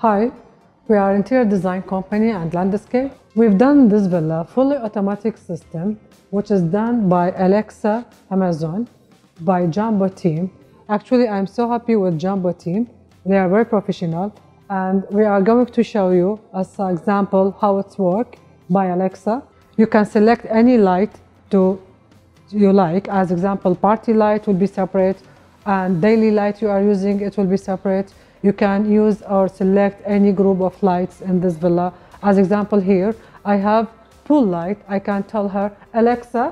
Hi, we are interior design company and landscape. We've done this villa fully automatic system, which is done by Alexa Amazon, by Jumbo team. Actually, I'm so happy with Jumbo team. They are very professional, and we are going to show you as an example how it's work by Alexa. You can select any light you like. As example, party light will be separate, and daily light you are using, it will be separate. You can use or select any group of lights in this villa. As example here, I have pool light. I can tell her, Alexa,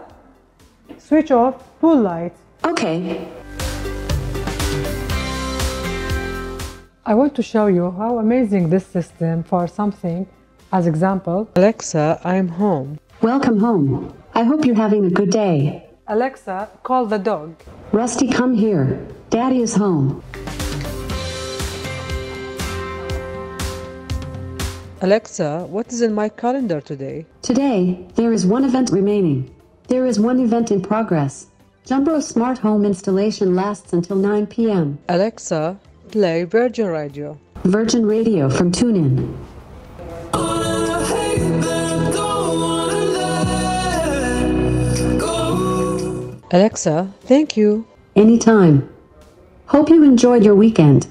switch off pool light. Okay. I want to show you how amazing this system for something. As example, Alexa, I'm home. Welcome home. I hope you're having a good day. Alexa, call the dog. Rusty, come here. Daddy is home. Alexa, what is in my calendar today? Today, there is one event remaining. There is one event in progress. Jumbo Smart Home installation lasts until 9 p.m. Alexa, play Virgin Radio. Virgin Radio from TuneIn. Alexa, thank you. Anytime. Hope you enjoyed your weekend.